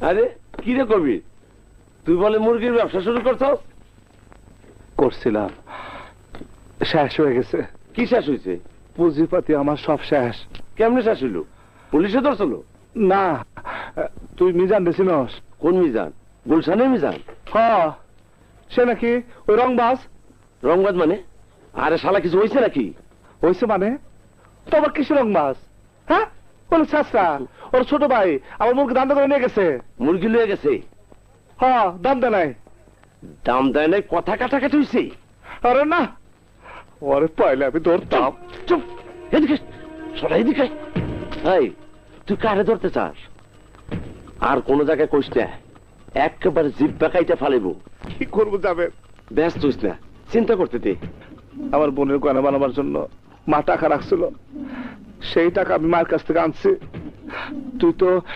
আরে কি রে কবির, তুই বলে মুরগির ব্যবসা শুরু করছস? করছিলাম, শেষ হয়ে গেছে। কি শেষ হয়েছে? পুঁজিপাতি আমার সব শেষ। কেমনে শেষ হইল? পুলিশে ধরছিল? না, তুই মিজান দেছিনস? কোন মিজান? গুলশানের মিজান? হ, সে নাকি ওই রংবাজ। রংবাদ মানে? আরে শালা কিছু হয়েছে নাকি? হয়েছে মানে? তোমার কিসের রংবাজ? হ্যাঁ, বলে শাস্তা ওর ছোট ভাই আমার মুরগি দাম করে নিয়ে গেছে। মুরগি লয়ে গেছে? হ, দাম দেয় নাই। দাম দেয় নাই, কথা কাটাকাটি হয়েছে? আরে না, ওরে পাইলে আমি ধরতাম। চুপ, এদিকে সরা, এদিকে। এই, তুই কারে ধরতে চাস? আর কোন জায়গায় কইস না, একেবারে জিভ বেকাইতে ফালিব। কি করবো যাবে? ব্যস্ত হইস না, চিন্তা করতে দে। আমার বোনের গয়না বানাবার জন্য মা টাকা রাখছিল, সেই টাকা আমি মার কাছ থেকে আনছি। তুই তো